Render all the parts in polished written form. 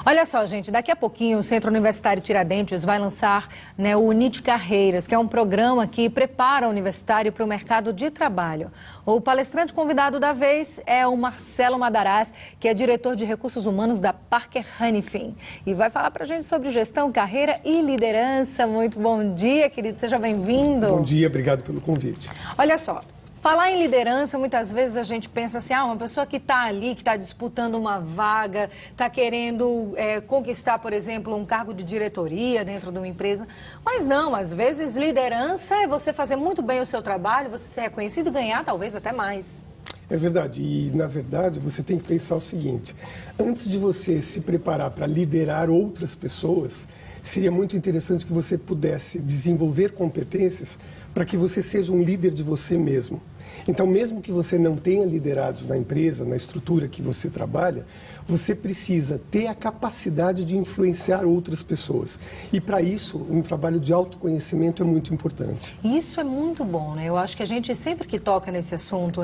Olha só, gente, daqui a pouquinho o Centro Universitário Tiradentes vai lançar, o UNIT Carreiras, que é um programa que prepara o universitário para o mercado de trabalho. O palestrante convidado da vez é o Marcelo Madarazzi, que é diretor de recursos humanos da Parker Hannifin. E vai falar para a gente sobre gestão, carreira e liderança. Muito bom dia, querido. Seja bem-vindo. Bom dia, obrigado pelo convite. Olha só. Falar em liderança, muitas vezes a gente pensa assim, uma pessoa que está ali, que está disputando uma vaga, está querendo conquistar, por exemplo, um cargo de diretoria dentro de uma empresa. Mas não, às vezes liderança é você fazer muito bem o seu trabalho, você ser reconhecido e ganhar talvez até mais. É verdade, e na verdade você tem que pensar o seguinte, antes de você se preparar para liderar outras pessoas, seria muito interessante que você pudesse desenvolver competências para que você seja um líder de você mesmo. Então, mesmo que você não tenha liderados na empresa, na estrutura que você trabalha, você precisa ter a capacidade de influenciar outras pessoas. E para isso, um trabalho de autoconhecimento é muito importante. Isso é muito bom, né? Eu acho que a gente sempre que toca nesse assunto,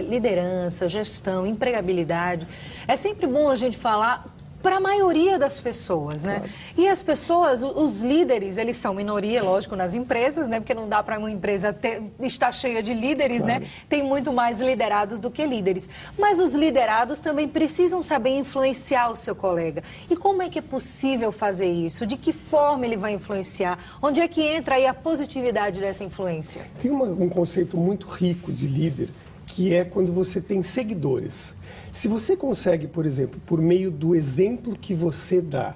liderança, gestão, empregabilidade, é sempre bom a gente falar para a maioria das pessoas, né? Claro. E as pessoas, os líderes, eles são minoria, lógico, nas empresas, né? Porque não dá para uma empresa estar cheia de líderes, claro, né? Tem muito mais liderados do que líderes. Mas os liderados também precisam saber influenciar o seu colega. E como é que é possível fazer isso? De que forma ele vai influenciar? Onde é que entra aí a positividade dessa influência? Tem um conceito muito rico de líder, que é quando você tem seguidores. Se você consegue, por exemplo, por meio do exemplo que você dá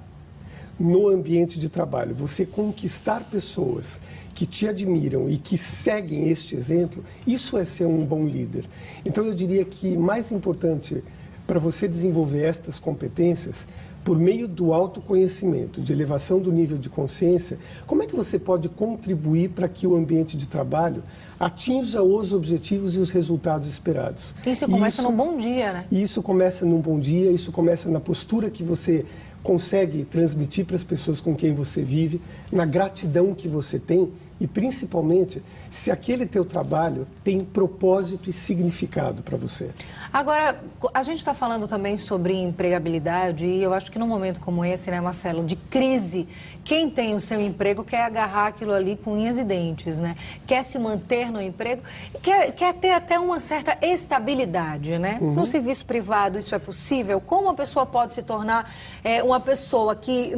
no ambiente de trabalho, você conquistar pessoas que te admiram e que seguem este exemplo, isso é ser um bom líder. Então eu diria que mais importante para você desenvolver estas competências, por meio do autoconhecimento, de elevação do nível de consciência, como é que você pode contribuir para que o ambiente de trabalho atinja os objetivos e os resultados esperados? Isso começa num bom dia, né? Isso começa num bom dia, isso começa na postura que você consegue transmitir para as pessoas com quem você vive, na gratidão que você tem e, principalmente, se aquele teu trabalho tem propósito e significado para você. Agora, a gente está falando também sobre empregabilidade e eu acho que num momento como esse, né, Marcelo, de crise, quem tem o seu emprego quer agarrar aquilo ali com unhas e dentes, né? Quer se manter no emprego, quer ter até uma certa estabilidade, né? No serviço privado isso é possível? Como a pessoa pode se tornar uma pessoa que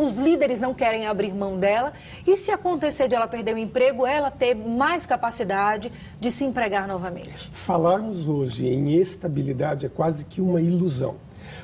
os líderes não querem abrir mão dela e se acontecer de ela perder o emprego, ela ter mais capacidade de se empregar novamente? Falarmos hoje em estabilidade é quase que uma ilusão,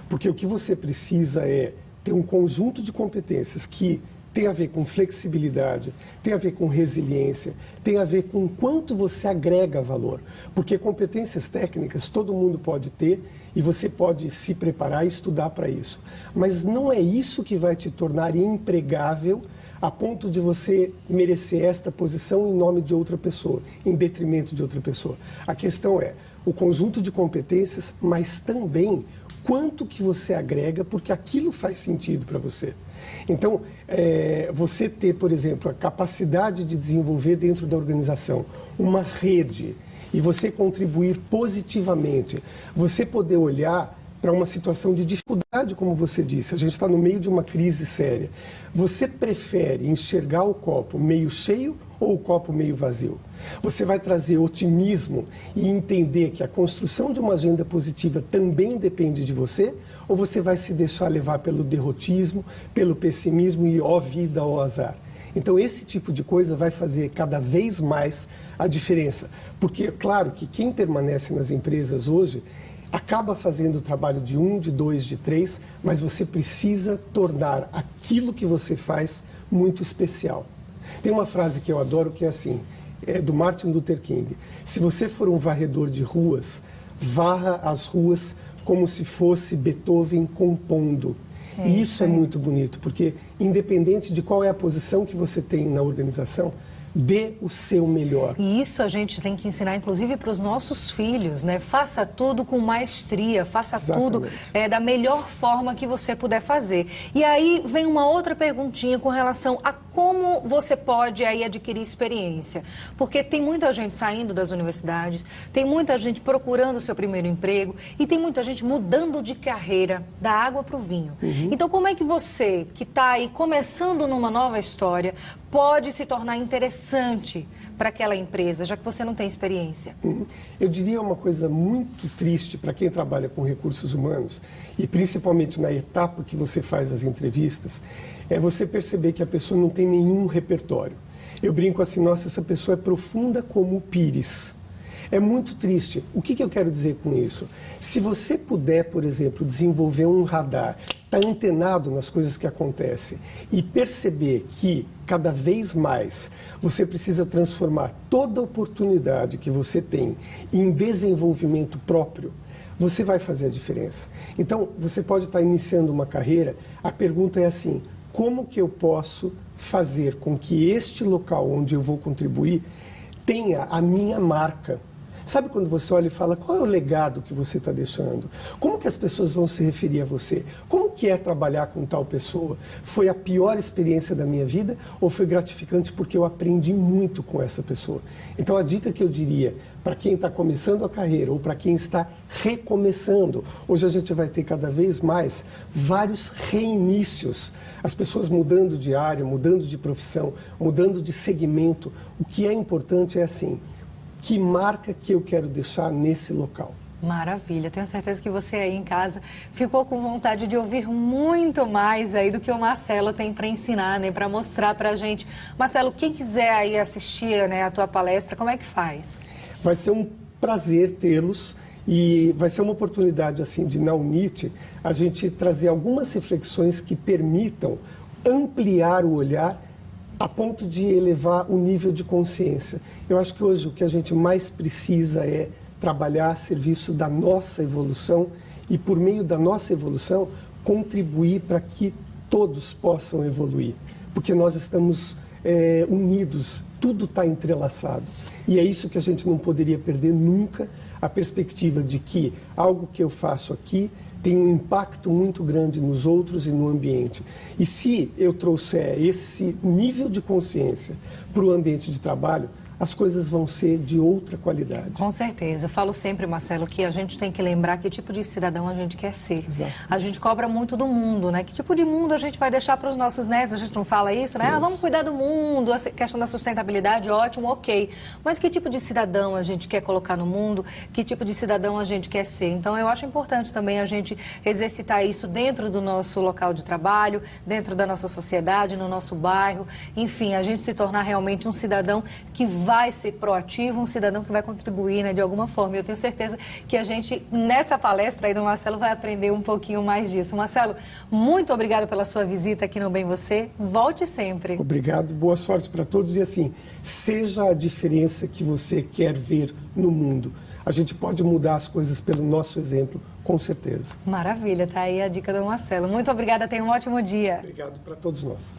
porque o que você precisa é ter um conjunto de competências que tem a ver com flexibilidade, tem a ver com resiliência, tem a ver com quanto você agrega valor, porque competências técnicas todo mundo pode ter e você pode se preparar e estudar para isso, mas não é isso que vai te tornar empregável a ponto de você merecer esta posição em nome de outra pessoa, em detrimento de outra pessoa. A questão é o conjunto de competências, mas também quanto que você agrega, porque aquilo faz sentido para você. Então, você ter, por exemplo, a capacidade de desenvolver dentro da organização uma rede e você contribuir positivamente, você poder olhar para uma situação de dificuldade, como você disse, a gente está no meio de uma crise séria. Você prefere enxergar o copo meio cheio ou o copo meio vazio? Você vai trazer otimismo e entender que a construção de uma agenda positiva também depende de você? Ou você vai se deixar levar pelo derrotismo, pelo pessimismo e ó vida, ó azar? Então, esse tipo de coisa vai fazer cada vez mais a diferença. Porque, é claro, que quem permanece nas empresas hoje acaba fazendo o trabalho de 1, de 2, de 3, mas você precisa tornar aquilo que você faz muito especial. Tem uma frase que eu adoro que é assim, é do Martin Luther King: se você for um varredor de ruas, varra as ruas como se fosse Beethoven compondo. E isso é muito bonito, porque independente de qual é a posição que você tem na organização, Dê o seu melhor. E isso a gente tem que ensinar, inclusive, para os nossos filhos, né? Faça tudo com maestria, faça tudo da melhor forma que você puder fazer. E aí vem uma outra perguntinha com relação a como você pode aí adquirir experiência. Porque tem muita gente saindo das universidades, tem muita gente procurando o seu primeiro emprego e tem muita gente mudando de carreira, da água para o vinho. Então, como é que você, que está aí começando numa nova história, pode se tornar interessante para aquela empresa, já que você não tem experiência? Eu diria uma coisa muito triste para quem trabalha com recursos humanos, e principalmente na etapa que você faz as entrevistas, é você perceber que a pessoa não tem nenhum repertório. Eu brinco assim, nossa, essa pessoa é profunda como o pires. É muito triste. O que eu quero dizer com isso? Se você puder, por exemplo, desenvolver um radar, estar antenado nas coisas que acontecem e perceber que, cada vez mais, você precisa transformar toda oportunidade que você tem em desenvolvimento próprio, você vai fazer a diferença. Então, você pode estar iniciando uma carreira, a pergunta é assim, como que eu posso fazer com que este local onde eu vou contribuir tenha a minha marca? Sabe quando você olha e fala, qual é o legado que você está deixando? Como que as pessoas vão se referir a você? Como que é trabalhar com tal pessoa? Foi a pior experiência da minha vida ou foi gratificante porque eu aprendi muito com essa pessoa? Então a dica que eu diria para quem está começando a carreira ou para quem está recomeçando, hoje a gente vai ter cada vez mais vários reinícios, as pessoas mudando de área, mudando de profissão, mudando de segmento. O que é importante é assim, que marca que eu quero deixar nesse local? Maravilha, tenho certeza que você aí em casa ficou com vontade de ouvir muito mais aí do que o Marcelo tem para ensinar, né, para mostrar para a gente. Marcelo, quem quiser aí assistir, né, a tua palestra, como é que faz? Vai ser um prazer tê-los e vai ser uma oportunidade assim de na UNIT a gente trazer algumas reflexões que permitam ampliar o olhar a ponto de elevar o nível de consciência. Eu acho que hoje o que a gente mais precisa é trabalhar a serviço da nossa evolução e, por meio da nossa evolução, contribuir para que todos possam evoluir. Porque nós estamos unidos, tudo está entrelaçado. E é isso que a gente não poderia perder nunca, a perspectiva de que algo que eu faço aqui tem um impacto muito grande nos outros e no ambiente. E se eu trouxer esse nível de consciência para o ambiente de trabalho, as coisas vão ser de outra qualidade. Com certeza. Eu falo sempre, Marcelo, que a gente tem que lembrar que tipo de cidadão a gente quer ser. Exato. A gente cobra muito do mundo, né? Que tipo de mundo a gente vai deixar para os nossos netos? A gente não fala isso, né? Ah, vamos cuidar do mundo, a questão da sustentabilidade, ótimo, ok. Mas que tipo de cidadão a gente quer colocar no mundo? Que tipo de cidadão a gente quer ser? Então, eu acho importante também a gente exercitar isso dentro do nosso local de trabalho, dentro da nossa sociedade, no nosso bairro. Enfim, a gente se tornar realmente um cidadão que vai ser proativo, um cidadão que vai contribuir, né, de alguma forma. Eu tenho certeza que a gente, nessa palestra aí do Marcelo, vai aprender um pouquinho mais disso. Marcelo, muito obrigado pela sua visita aqui no Bem Você. Volte sempre. Obrigado, boa sorte para todos. E assim, seja a diferença que você quer ver no mundo. A gente pode mudar as coisas pelo nosso exemplo, com certeza. Maravilha, tá aí a dica do Marcelo. Muito obrigada, tenha um ótimo dia. Obrigado para todos nós.